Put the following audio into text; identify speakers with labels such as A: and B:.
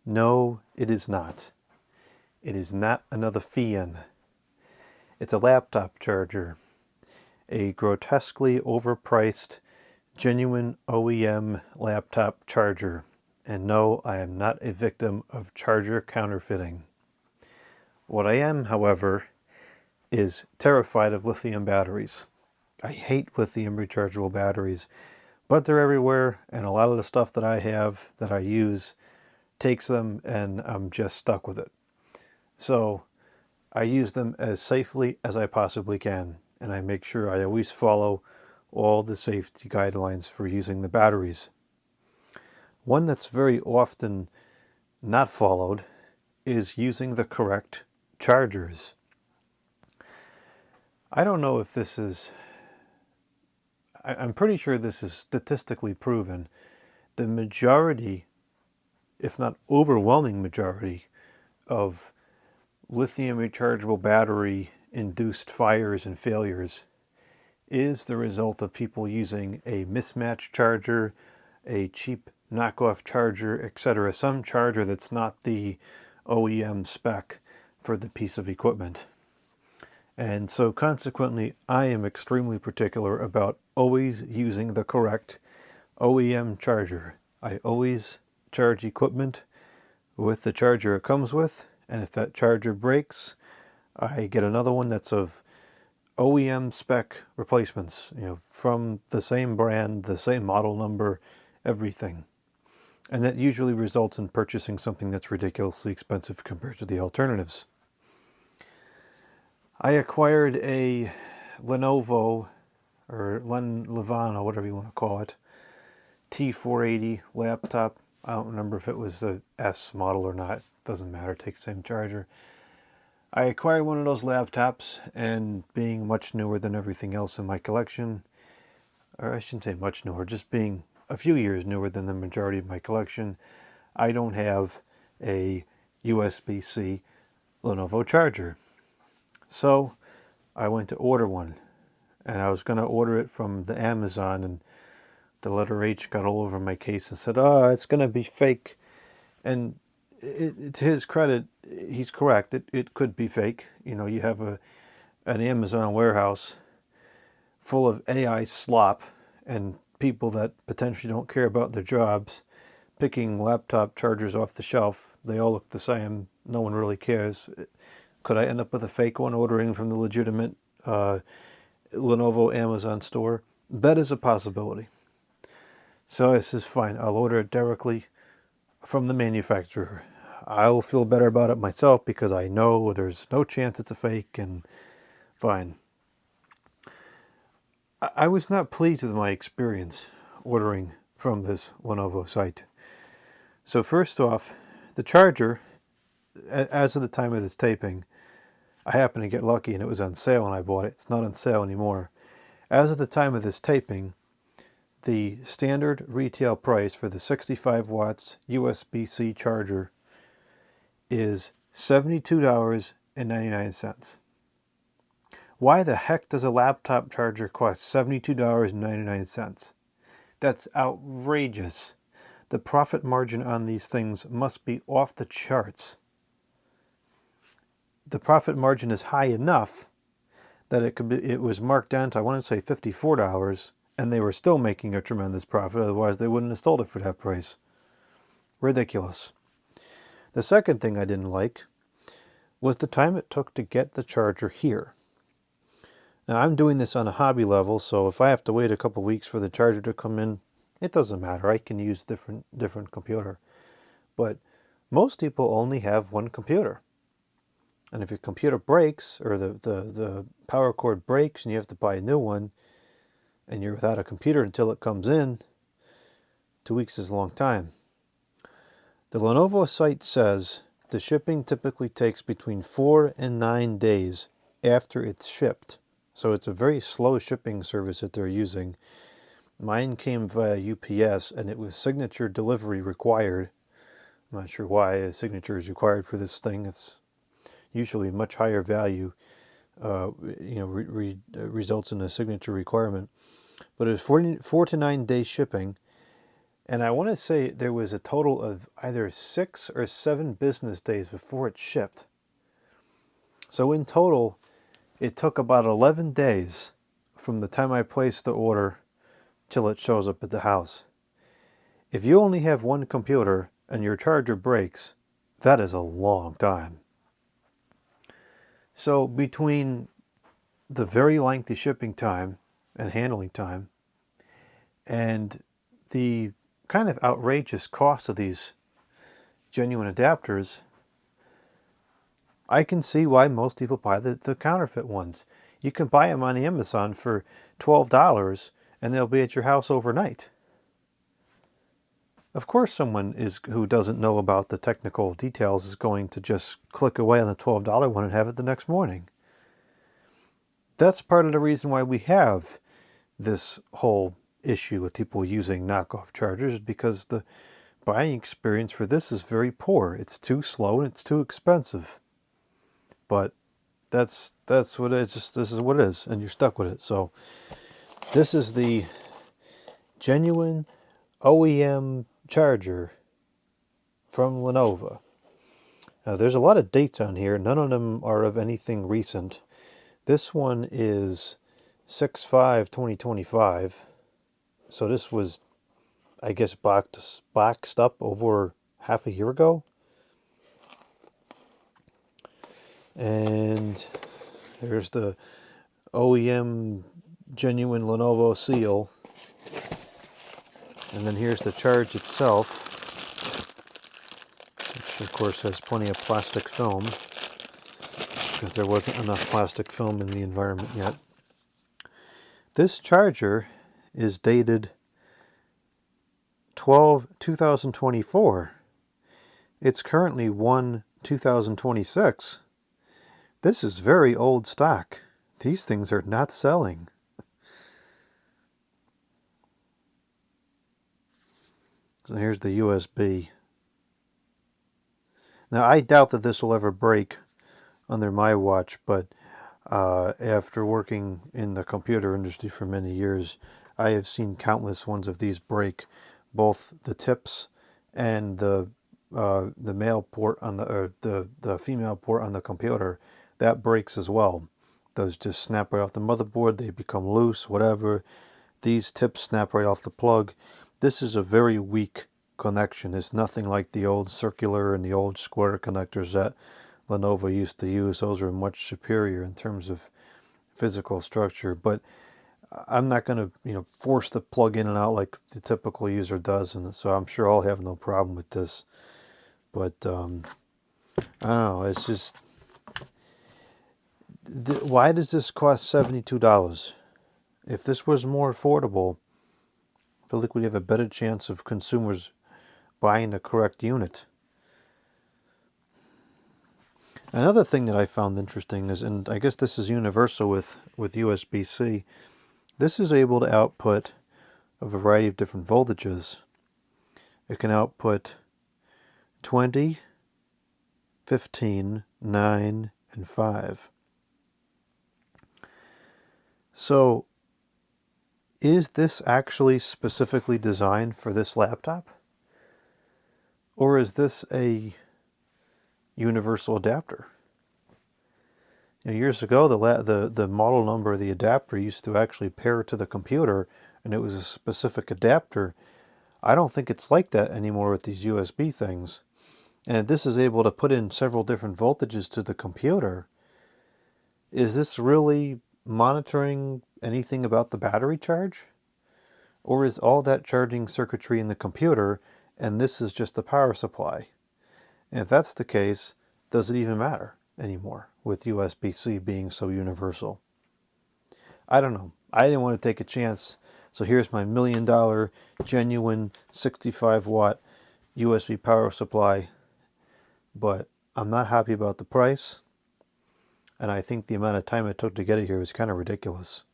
A: No, it is not. It is not another Fian. It's a laptop charger. A grotesquely overpriced, genuine OEM laptop charger. And no, I am not a victim of charger counterfeiting. What I am, however, is terrified of lithium batteries. I hate lithium rechargeable batteries, but they're everywhere, and a lot of the stuff that I have, that I use, takes them, and I'm just stuck with it. So I use them as safely as I possibly can, and I make sure I always follow all the safety guidelines for using the batteries. One that's very often not followed is using the correct chargers. I don't know if this is, I'm pretty sure this is statistically proven. The majority, if not overwhelming majority, of lithium rechargeable battery induced fires and failures is the result of people using a mismatched charger, a cheap knockoff charger, etc. Some charger that's not the OEM spec for the piece of equipment. And so consequently, I am extremely particular about always using the correct OEM charger. I always charge equipment with the charger it comes with, and if that charger breaks, I get another one that's of OEM spec replacements, from the same brand, the same model number, everything. And that usually results in purchasing something that's ridiculously expensive compared to the alternatives. I acquired a Lenovo, or Lenovo, whatever you want to call it, T480 laptop. I don't remember if it was the S model or not. Doesn't matter, it takes the same charger. I acquired one of those laptops, and being much newer than everything else in my collection, or I shouldn't say much newer, just being a few years newer than the majority of my collection, I don't have a USB-C Lenovo charger. So I went to order one, and I was going to order it from the Amazon, and the letter H got all over my case and said, "Oh, it's going to be fake." And to his credit, he's correct. It could be fake. You have an Amazon warehouse full of AI slop and people that potentially don't care about their jobs, picking laptop chargers off the shelf. They all look the same. No one really cares. Could I end up with a fake one ordering from the legitimate Lenovo Amazon store? That is a possibility. So this is fine. I'll order it directly from the manufacturer. I'll feel better about it myself because I know there's no chance it's a fake, and fine. I was not pleased with my experience ordering from this Lenovo site. So first off, the charger, as of the time of this taping, I happened to get lucky and it was on sale and I bought it. It's not on sale anymore. As of the time of this taping, the standard retail price for the 65 watts USB-C charger is $72.99. Why the heck does a laptop charger cost $72.99? That's outrageous. The profit margin on these things must be off the charts. The profit margin is high enough that it was marked down to, I want to say, $54, and they were still making a tremendous profit. Otherwise, they wouldn't have sold it for that price. Ridiculous. The second thing I didn't like was the time it took to get the charger here. Now, I'm doing this on a hobby level, so if I have to wait a couple weeks for the charger to come in, it doesn't matter. I can use different computer. But most people only have one computer. And if your computer breaks, or the power cord breaks and you have to buy a new one, and you're without a computer until it comes in, 2 weeks is a long time. The Lenovo site says the shipping typically takes between 4 and 9 days after it's shipped. So it's a very slow shipping service that they're using. Mine came via UPS, and it was signature delivery required. I'm not sure why a signature is required for this thing. It's usually much higher value, results in a signature requirement. But it was 4 to 9 day shipping, And I want to say there was a total of either 6 or 7 business days before it shipped. So in total, it took about 11 days from the time I placed the order till it shows up at the house. If you only have one computer and your charger breaks, that is a long time. So between the very lengthy shipping time and handling time and the kind of outrageous cost of these genuine adapters, I can see why most people buy the counterfeit ones. You can buy them on Amazon for $12 and they'll be at your house overnight. Of course someone who doesn't know about the technical details is going to just click away on the $12 one and have it the next morning. That's part of the reason why we have this whole issue with people using knockoff chargers, because the buying experience for this is very poor. It's too slow and it's too expensive. But that's what it is. Just this is what it is, and you're stuck with it. So this is the genuine OEM charger from Lenovo. There's a lot of dates on here. None of them are of anything recent. This one is 6/5/2025. So this was, I guess, boxed up over half a year ago. And there's the OEM genuine Lenovo seal. And then here's the charge itself, which of course has plenty of plastic film, because there wasn't enough plastic film in the environment yet. This charger is dated 12/2024. It's currently 1/2026. This is very old stock. These things are not selling. So here's the USB. Now I doubt that this will ever break under my watch, but after working in the computer industry for many years, I have seen countless ones of these break, both the tips and the male port on the female port on the computer. That breaks as well. Those just snap right off the motherboard. They become loose, whatever. These tips snap right off the plug. This is a very weak connection. It's nothing like the old circular and the old square connectors that Lenovo used to use. Those are much superior in terms of physical structure. But I'm not going to, force the plug in and out like the typical user does, and so I'm sure I'll have no problem with this. But I don't know. It's just, why does this cost $72? If this was more affordable, I feel like we'd have a better chance of consumers buying the correct unit. Another thing that I found interesting is, and I guess this is universal with USB-C, this is able to output a variety of different voltages. It can output 20, 15, 9, and 5. So, is this actually specifically designed for this laptop? Or is this a universal adapter? Years ago, the model number of the adapter used to actually pair to the computer, and it was a specific adapter. I don't think it's like that anymore with these USB things. And this is able to put in several different voltages to the computer. Is this really monitoring anything about the battery charge? Or is all that charging circuitry in the computer, and this is just the power supply? And if that's the case, does it even matter anymore with USB-C being so universal? I don't know. I didn't want to take a chance. So here's my $1 million genuine 65-watt USB power supply. But I'm not happy about the price. And I think the amount of time it took to get it here was kind of ridiculous.